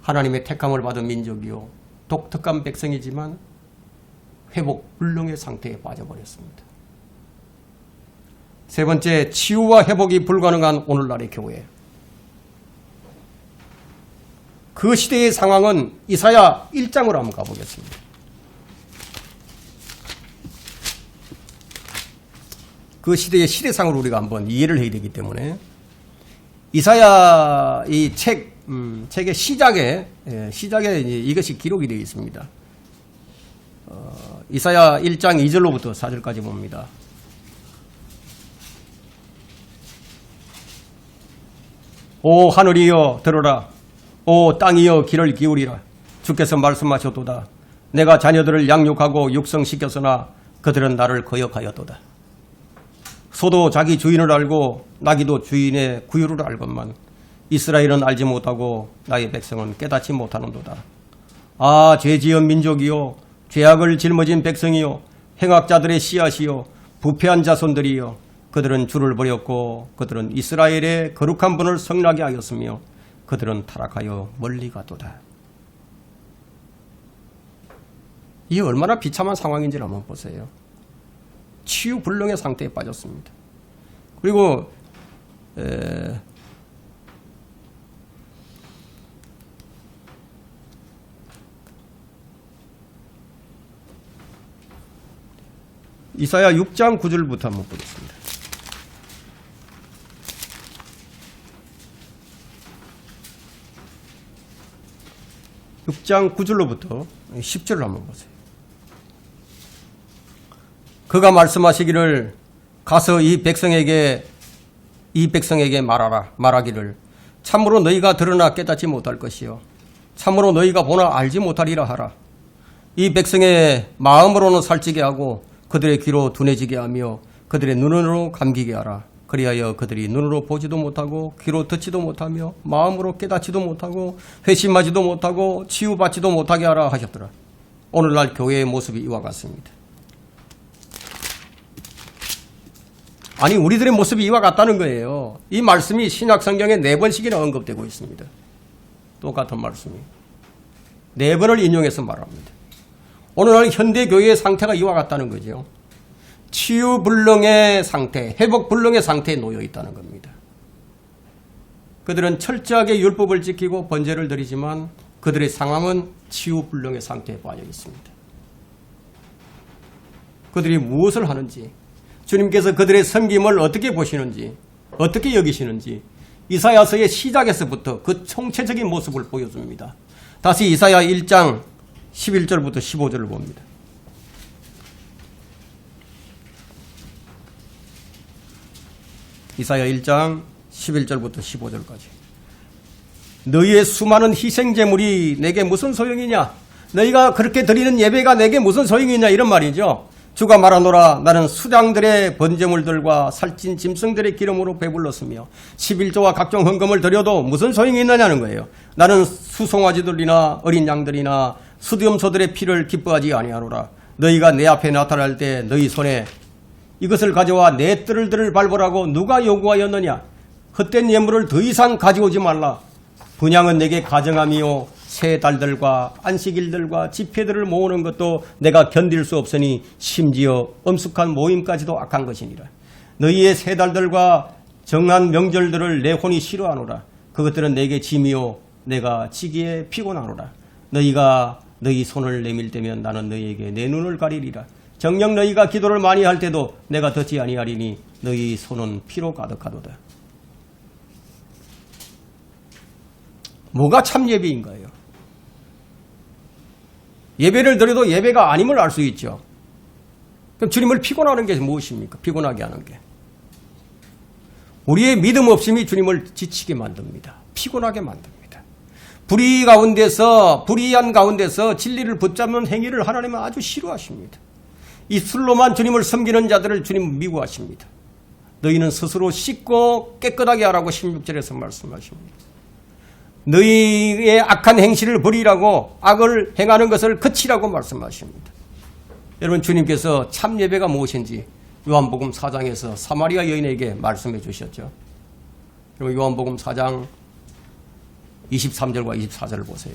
하나님의 택함을 받은 민족이요 독특한 백성이지만 회복 불능의 상태에 빠져버렸습니다. 세 번째, 치유와 회복이 불가능한 오늘날의 교회. 그 시대의 상황은 이사야 1장으로 한번 가보겠습니다. 그 시대의 시대상을 우리가 한번 이해를 해야 되기 때문에 이사야 이 책의 시작에 이것이 기록이 되어 있습니다. 이사야 1장 2절로부터 4절까지 봅니다. 오 하늘이여 들어라. 오 땅이여 귀를 기울이라. 주께서 말씀하셨도다. 내가 자녀들을 양육하고 육성시켰으나 그들은 나를 거역하였도다. 소도 자기 주인을 알고 나귀도 주인의 구유를 알건만 이스라엘은 알지 못하고 나의 백성은 깨닫지 못하는도다. 아 죄지은 민족이요 죄악을 짊어진 백성이요 행악자들의 씨앗이요 부패한 자손들이요 그들은 주를 버렸고 그들은 이스라엘의 거룩한 분을 성나게 하였으며 그들은 타락하여 멀리 가도다. 이게 얼마나 비참한 상황인지를 한번 보세요. 치유불능의 상태에 빠졌습니다. 그리고 이사야 6장 9절부터 한번 보겠습니다. 6장 9절로부터 10절을 한번 보세요. 그가 말씀하시기를 가서 이 백성에게 말하기를 참으로 너희가 드러나 깨닫지 못할 것이요 참으로 너희가 보나 알지 못하리라 하라. 이 백성의 마음으로는 살찌게 하고 그들의 귀로 둔해지게 하며 그들의 눈으로 감기게 하라. 그리하여 그들이 눈으로 보지도 못하고 귀로 듣지도 못하며 마음으로 깨닫지도 못하고 회심하지도 못하고 치유받지도 못하게 하라 하셨더라. 오늘날 교회의 모습이 이와 같습니다. 아니 우리들의 모습이 이와 같다는 거예요. 이 말씀이 신약성경에 4번씩이나 언급되고 있습니다. 똑같은 말씀이 4번을 인용해서 말합니다. 오늘날 현대교회의 상태가 이와 같다는 거죠. 치유불능의 상태, 회복불능의 상태에 놓여 있다는 겁니다. 그들은 철저하게 율법을 지키고 번제를 드리지만 그들의 상황은 치유불능의 상태에 빠져 있습니다. 그들이 무엇을 하는지, 주님께서 그들의 섬김을 어떻게 보시는지, 어떻게 여기시는지 이사야서의 시작에서부터 그 총체적인 모습을 보여줍니다. 다시 이사야 1장 11절부터 15절을 봅니다. 이사야 1장 11절부터 15절까지. 너희의 수많은 희생제물이 내게 무슨 소용이냐? 너희가 그렇게 드리는 예배가 내게 무슨 소용이냐? 이런 말이죠. 주가 말하노라. 나는 수량들의 번제물들과 살찐 짐승들의 기름으로 배불렀으며 11조와 각종 헌금을 드려도 무슨 소용이 있느냐는 거예요. 나는 수송아지들이나 어린 양들이나 수염소들의 피를 기뻐하지 아니하노라. 너희가 내 앞에 나타날 때 너희 손에 이것을 가져와 내 뜰들을 밟으라고 누가 요구하였느냐? 헛된 예물을 더 이상 가져오지 말라. 분향은 내게 가정함이요 새 달들과 안식일들과 집회들을 모으는 것도 내가 견딜 수 없으니 심지어 엄숙한 모임까지도 악한 것이니라. 너희의 새 달들과 정한 명절들을 내 혼이 싫어하노라. 그것들은 내게 짐이요 내가 지기에 피곤하노라. 너희가 너희 손을 내밀 때면 나는 너희에게 내 눈을 가리리라. 정녕 너희가 기도를 많이 할 때도 내가 듣지 아니하리니 너희 손은 피로 가득하도다. 뭐가 참 예배인가요? 예배를 드려도 예배가 아님을 알 수 있죠. 그럼 주님을 피곤하는 게 무엇입니까? 피곤하게 하는 게. 우리의 믿음 없음이 주님을 지치게 만듭니다. 피곤하게 만듭니다. 불의한 가운데서 진리를 붙잡는 행위를 하나님은 아주 싫어하십니다. 이 술로만 주님을 섬기는 자들을 주님은 미워하십니다. 너희는 스스로 씻고 깨끗하게 하라고 16절에서 말씀하십니다. 너희의 악한 행실을 버리라고 악을 행하는 것을 그치라고 말씀하십니다. 여러분 주님께서 참 예배가 무엇인지 요한복음 4장에서 사마리아 여인에게 말씀해 주셨죠. 여러분 요한복음 4장 23절과 24절을 보세요.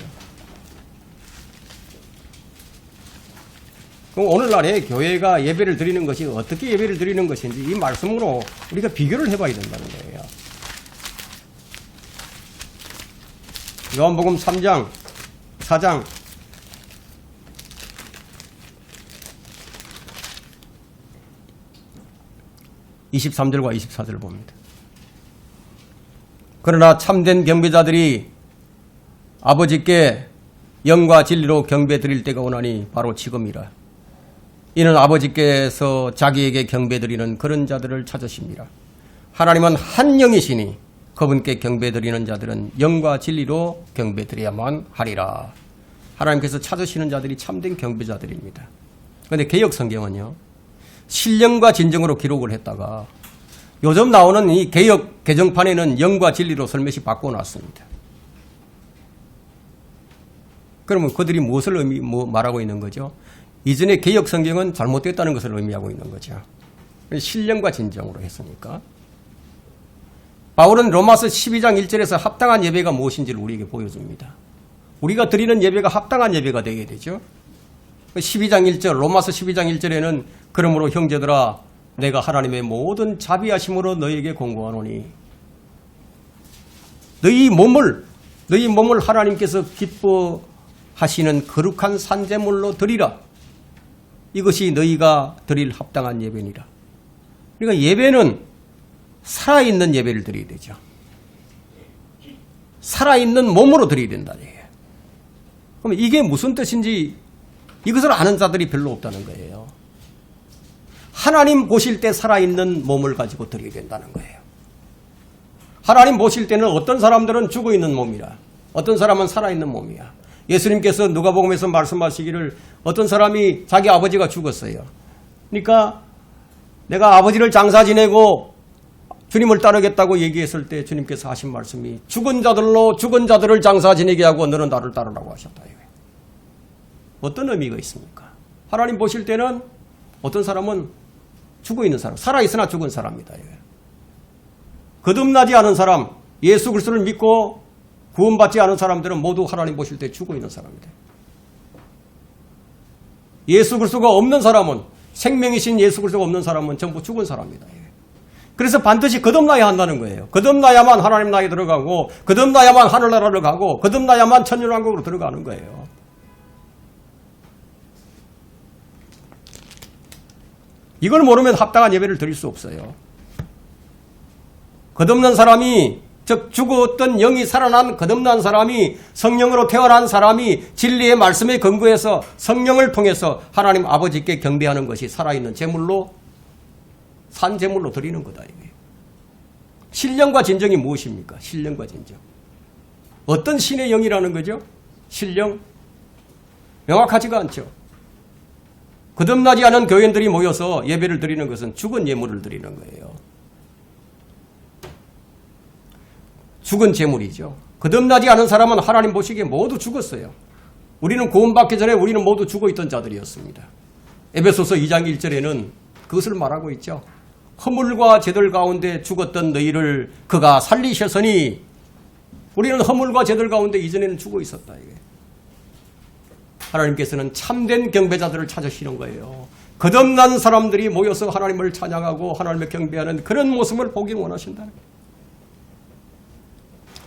그럼 오늘날에 교회가 예배를 드리는 것이 어떻게 예배를 드리는 것인지 이 말씀으로 우리가 비교를 해봐야 된다는 거예요. 요한복음 3장, 4장 23절과 24절을 봅니다. 그러나 참된 경배자들이 아버지께 영과 진리로 경배 드릴 때가 오나니 바로 지금이라. 이는 아버지께서 자기에게 경배 드리는 그런 자들을 찾으십니다. 하나님은 한 영이시니 그분께 경배 드리는 자들은 영과 진리로 경배 드려야만 하리라. 하나님께서 찾으시는 자들이 참된 경배자들입니다. 그런데 개역 성경은요, 신령과 진정으로 기록을 했다가 요즘 나오는 이 개역 개정판에는 영과 진리로 설명시 바꿔놨습니다. 그러면 그들이 무엇을 말하고 있는 거죠? 이전에 개역 성경은 잘못됐다는 것을 의미하고 있는 거죠. 신령과 진정으로 했으니까. 바울은 로마서 12장 1절에서 합당한 예배가 무엇인지를 우리에게 보여줍니다. 우리가 드리는 예배가 합당한 예배가 되게 되죠. 12장 1절, 로마서 12장 1절에는 그러므로 형제들아 내가 하나님의 모든 자비하심으로 너희에게 공고하노니 너희 몸을 하나님께서 기뻐하시는 거룩한 산제물로 드리라. 이것이 너희가 드릴 합당한 예배니라. 그러니까 예배는 살아있는 예배를 드려야 되죠. 살아있는 몸으로 드려야 된다는 얘기예요. 그럼 이게 무슨 뜻인지 이것을 아는 자들이 별로 없다는 거예요. 하나님 보실 때 살아있는 몸을 가지고 드려야 된다는 거예요. 하나님 보실 때는 어떤 사람들은 죽어있는 몸이라, 어떤 사람은 살아있는 몸이야. 예수님께서 누가복음에서 말씀하시기를 어떤 사람이 자기 아버지가 죽었어요. 그러니까 내가 아버지를 장사 지내고 주님을 따르겠다고 얘기했을 때 주님께서 하신 말씀이 죽은 자들을 장사 지내게 하고 너는 나를 따르라고 하셨다. 어떤 의미가 있습니까? 하나님 보실 때는 어떤 사람은 죽어있는 사람, 살아있으나 죽은 사람이다. 거듭나지 않은 사람, 예수 그리스도를 믿고 구원받지 않은 사람들은 모두 하나님 보실 때 죽어있는 사람이다. 예수 그리스도가 없는 사람은, 생명이신 예수 그리스도가 없는 사람은 전부 죽은 사람이다. 그래서 반드시 거듭나야 한다는 거예요. 거듭나야만 하나님 나라에 들어가고, 거듭나야만 하늘나라를 가고, 거듭나야만 천년왕국으로 들어가는 거예요. 이걸 모르면 합당한 예배를 드릴 수 없어요. 거듭난 사람이, 즉 죽었던 영이 살아난 거듭난 사람이, 성령으로 태어난 사람이 진리의 말씀에 근거해서 성령을 통해서 하나님 아버지께 경배하는 것이 살아있는 제물로, 산 제물로 드리는 거다. 이게. 신령과 진정이 무엇입니까? 신령과 진정. 어떤 신의 영이라는 거죠? 신령? 명확하지가 않죠. 거듭나지 않은 교인들이 모여서 예배를 드리는 것은 죽은 예물을 드리는 거예요. 죽은 제물이죠. 거듭나지 않은 사람은 하나님 보시기에 모두 죽었어요. 우리는 구원받기 전에 우리는 모두 죽어있던 자들이었습니다. 에베소서 2장 1절에는 그것을 말하고 있죠. 허물과 죄들 가운데 죽었던 너희를 그가 살리셨으니, 우리는 허물과 죄들 가운데 이전에는 죽어 있었다. 이게. 하나님께서는 참된 경배자들을 찾으시는 거예요. 거듭난 사람들이 모여서 하나님을 찬양하고 하나님을 경배하는 그런 모습을 보기 원하신다는 거예요.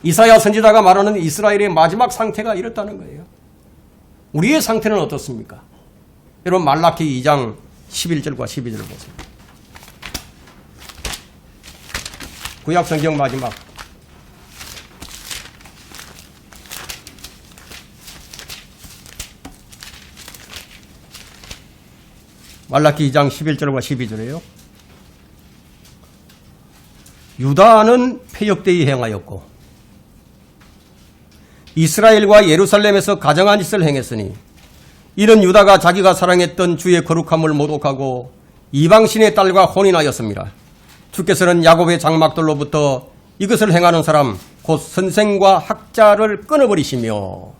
이사야 선지자가 말하는 이스라엘의 마지막 상태가 이렇다는 거예요. 우리의 상태는 어떻습니까? 여러분 말라기 2장 11절과 12절을 보세요. 구약 성경 마지막 말라기 2장 11절과 12절이에요. 유다는 패역되이 행하였고 이스라엘과 예루살렘에서 가정한 짓을 행했으니 이는 유다가 자기가 사랑했던 주의 거룩함을 모독하고 이방신의 딸과 혼인하였습니다. 주께서는 야곱의 장막들로부터 이것을 행하는 사람 곧 선생과 학자를 끊어버리시며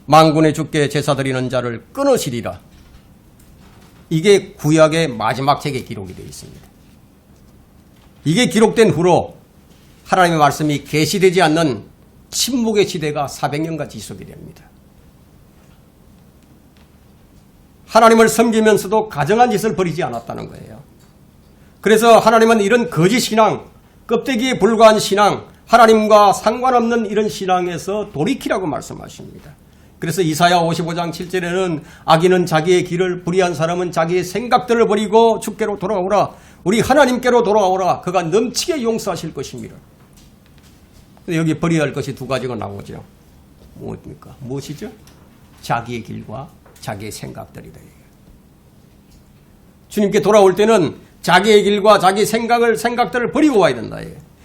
만군의 주께 제사 드리는 자를 끊으시리라. 이게 구약의 마지막 책에 기록이 되어 있습니다. 이게 기록된 후로 하나님의 말씀이 계시되지 않는 침묵의 시대가 400년간 지속이 됩니다. 하나님을 섬기면서도 가정한 짓을 버리지 않았다는 거예요. 그래서 하나님은 이런 거짓 신앙, 껍데기에 불과한 신앙, 하나님과 상관없는 이런 신앙에서 돌이키라고 말씀하십니다. 그래서 이사야 55장 7절에는 악인은 자기의 길을, 불의한 사람은 자기의 생각들을 버리고 주께로 돌아오라. 우리 하나님께로 돌아오라. 그가 넘치게 용서하실 것입니다. 여기 버려야 할 것이 두 가지가 나오죠. 무엇입니까? 무엇이죠? 자기의 길과 자기의 생각들이다. 주님께 돌아올 때는 자기의 길과 자기의 생각들을 버리고 와야 된다.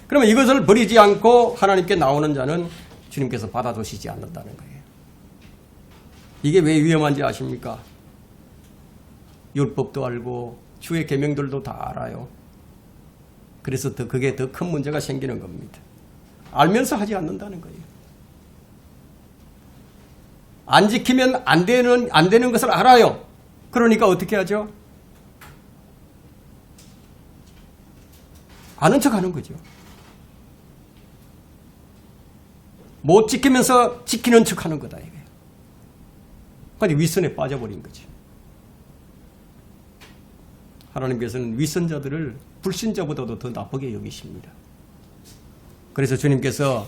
그러면 이것을 버리지 않고 하나님께 나오는 자는 주님께서 받아주시지 않는다는 거예요. 이게 왜 위험한지 아십니까? 율법도 알고 주의 계명들도 다 알아요. 그래서 그게 더 큰 문제가 생기는 겁니다. 알면서 하지 않는다는 거예요. 안 지키면 안 되는 것을 알아요. 그러니까 어떻게 하죠? 아는 척 하는 거죠. 못 지키면서 지키는 척 하는 거다. 이게. 그러니까 윗선에 빠져버린 거죠. 하나님께서는 윗선자들을 불신자보다도 더 나쁘게 여기십니다. 그래서 주님께서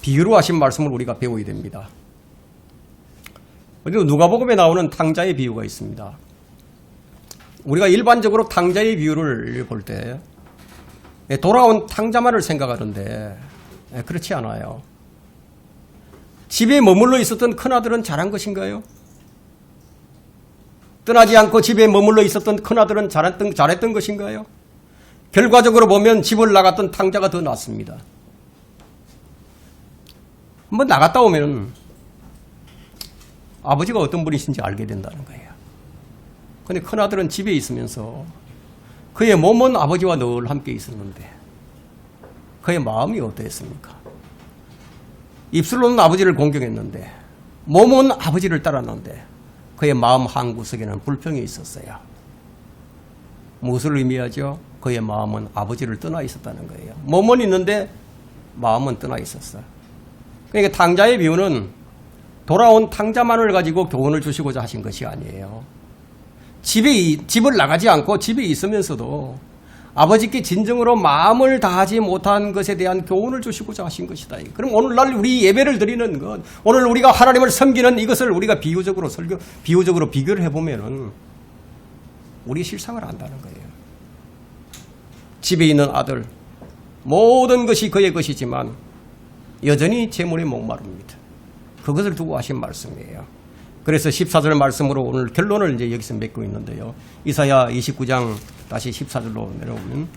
비유로 하신 말씀을 우리가 배워야 됩니다. 그리고 누가복음에 나오는 탕자의 비유가 있습니다. 우리가 일반적으로 탕자의 비유를 볼 때 돌아온 탕자만을 생각하는데 그렇지 않아요. 집에 머물러 있었던 큰아들은 잘한 것인가요? 떠나지 않고 집에 머물러 있었던 큰아들은 잘했던 것인가요? 결과적으로 보면 집을 나갔던 탕자가 더 낫습니다. 한번 나갔다 오면 아버지가 어떤 분이신지 알게 된다는 거예요. 그런데 큰아들은 집에 있으면서 그의 몸은 아버지와 늘 함께 있었는데 그의 마음이 어떠했습니까? 입술로는 아버지를 공경했는데 몸은 아버지를 따랐는데 그의 마음 한구석에는 불평이 있었어요. 무엇을 의미하죠? 그의 마음은 아버지를 떠나 있었다는 거예요. 몸은 있는데 마음은 떠나 있었어요. 그러니까 탕자의 비유는 돌아온 탕자만을 가지고 교훈을 주시고자 하신 것이 아니에요. 집을 나가지 않고 집에 있으면서도 아버지께 진정으로 마음을 다하지 못한 것에 대한 교훈을 주시고자 하신 것이다. 그럼 오늘날 우리 예배를 드리는 것, 오늘 우리가 하나님을 섬기는 이것을 우리가 비유적으로 비교를 해보면은 우리 실상을 안다는 거예요. 집에 있는 아들, 모든 것이 그의 것이지만 여전히 재물에 목마릅니다. 그것을 두고 하신 말씀이에요. 그래서 14절 말씀으로 오늘 결론을 이제 여기서 맺고 있는데요. 이사야 29장 다시 14절로 내려오면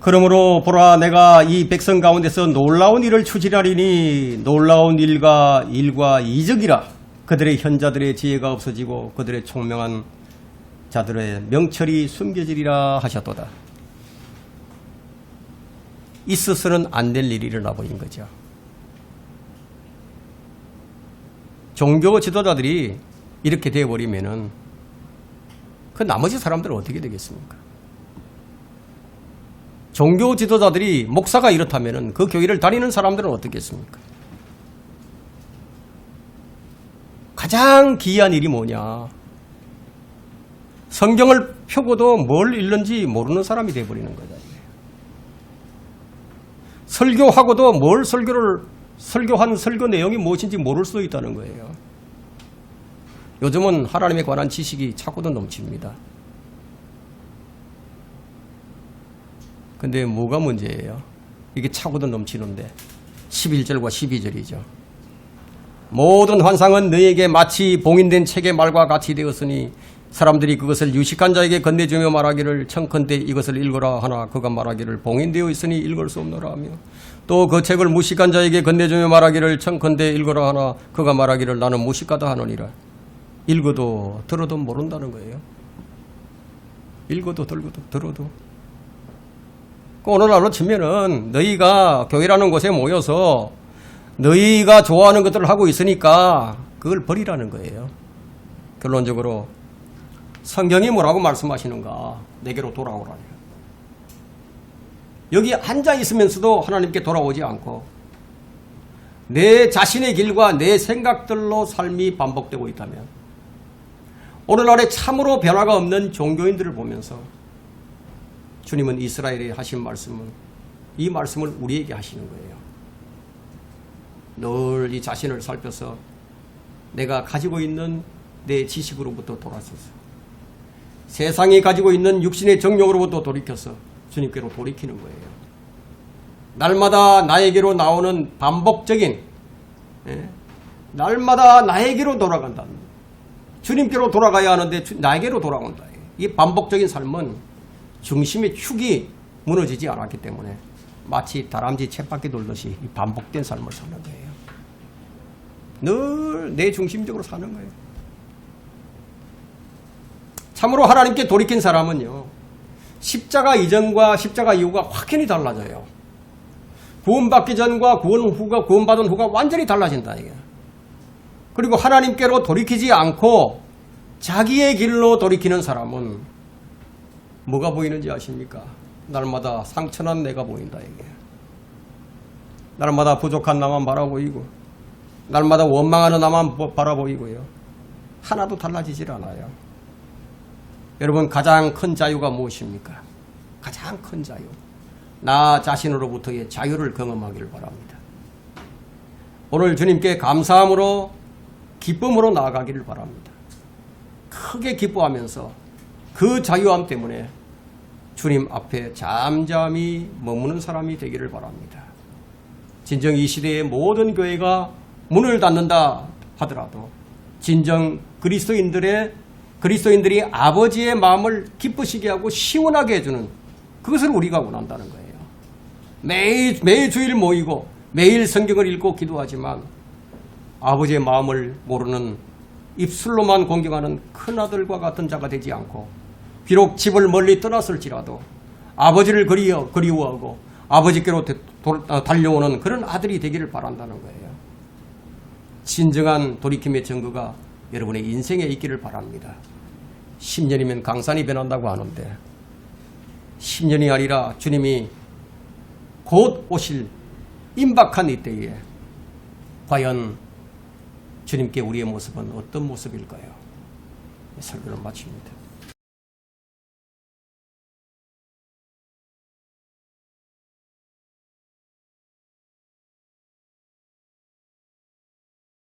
그러므로 보라 내가 이 백성 가운데서 놀라운 일을 추진하리니 놀라운 일과 이적이라 그들의 현자들의 지혜가 없어지고 그들의 총명한 자들의 명철이 숨겨지리라 하셨도다. 있어서는 안 될 일이 일어나 버린 거죠. 종교 지도자들이 이렇게 되어버리면은 그 나머지 사람들은 어떻게 되겠습니까? 종교 지도자들이 목사가 이렇다면은 그 교회를 다니는 사람들은 어떻겠습니까? 가장 기이한 일이 뭐냐? 성경을 펴고도 뭘 읽는지 모르는 사람이 되어버리는 거다. 설교하고도 뭘 설교한 설교 내용이 무엇인지 모를 수도 있다는 거예요. 요즘은 하나님에 관한 지식이 차고도 넘칩니다. 근데 뭐가 문제예요? 이게 차고도 넘치는데 11절과 12절이죠. 모든 환상은 너에게 마치 봉인된 책의 말과 같이 되었으니 사람들이 그것을 유식한 자에게 건네주며 말하기를 청컨대 이것을 읽어라 하나 그가 말하기를 봉인되어 있으니 읽을 수 없노라 하며 또 그 책을 무식한 자에게 건네주며 말하기를 청컨대 읽어라 하나 그가 말하기를 나는 무식하다 하느니라. 읽어도 들어도 모른다는 거예요. 읽어도 들어도. 오늘날로 치면은 너희가 교회라는 곳에 모여서 너희가 좋아하는 것들을 하고 있으니까 그걸 버리라는 거예요. 결론적으로 성경이 뭐라고 말씀하시는가? 내게로 돌아오라. 여기 앉아 있으면서도 하나님께 돌아오지 않고 내 자신의 길과 내 생각들로 삶이 반복되고 있다면 오늘날에 참으로 변화가 없는 종교인들을 보면서 주님은 이스라엘에 하신 말씀은 이 말씀을 우리에게 하시는 거예요. 늘 이 자신을 살펴서 내가 가지고 있는 내 지식으로부터 돌아서서 세상이 가지고 있는 육신의 정욕으로부터 돌이켜서 주님께로 돌이키는 거예요. 날마다 나에게로 나오는 반복적인 날마다 나에게로 돌아간다. 주님께로 돌아가야 하는데 나에게로 돌아온다. 이 반복적인 삶은 중심의 축이 무너지지 않았기 때문에 마치 다람쥐 쳇바퀴 돌듯이 반복된 삶을 사는 거예요. 늘 내 중심적으로 사는 거예요. 참으로 하나님께 돌이킨 사람은요. 십자가 이전과 십자가 이후가 확연히 달라져요. 구원받기 전과 구원받은 후가 완전히 달라진다. 이게. 그리고 하나님께로 돌이키지 않고 자기의 길로 돌이키는 사람은 뭐가 보이는지 아십니까? 날마다 상처난 내가 보인다. 이게. 날마다 부족한 나만 바라보이고 날마다 원망하는 나만 바라보이고요. 하나도 달라지질 않아요. 여러분 가장 큰 자유가 무엇입니까? 가장 큰 자유. 나 자신으로부터의 자유를 경험하기를 바랍니다. 오늘 주님께 감사함으로 기쁨으로 나아가기를 바랍니다. 크게 기뻐하면서 그 자유함 때문에 주님 앞에 잠잠히 머무는 사람이 되기를 바랍니다. 진정 이 시대의 모든 교회가 문을 닫는다 하더라도 진정 그리스도인들이 아버지의 마음을 기쁘시게 하고 시원하게 해주는 그것을 우리가 원한다는 거예요. 매일 주일 모이고 매일 성경을 읽고 기도하지만 아버지의 마음을 모르는 입술로만 공경하는 큰아들과 같은 자가 되지 않고 비록 집을 멀리 떠났을지라도 아버지를 그리워하고 아버지께로 달려오는 그런 아들이 되기를 바란다는 거예요. 진정한 돌이킴의 증거가 여러분의 인생에 있기를 바랍니다. 10년이면 강산이 변한다고 하는데 10년이 아니라 주님이 곧 오실 임박한 이때에 과연 주님께 우리의 모습은 어떤 모습일까요? 설교를 마칩니다.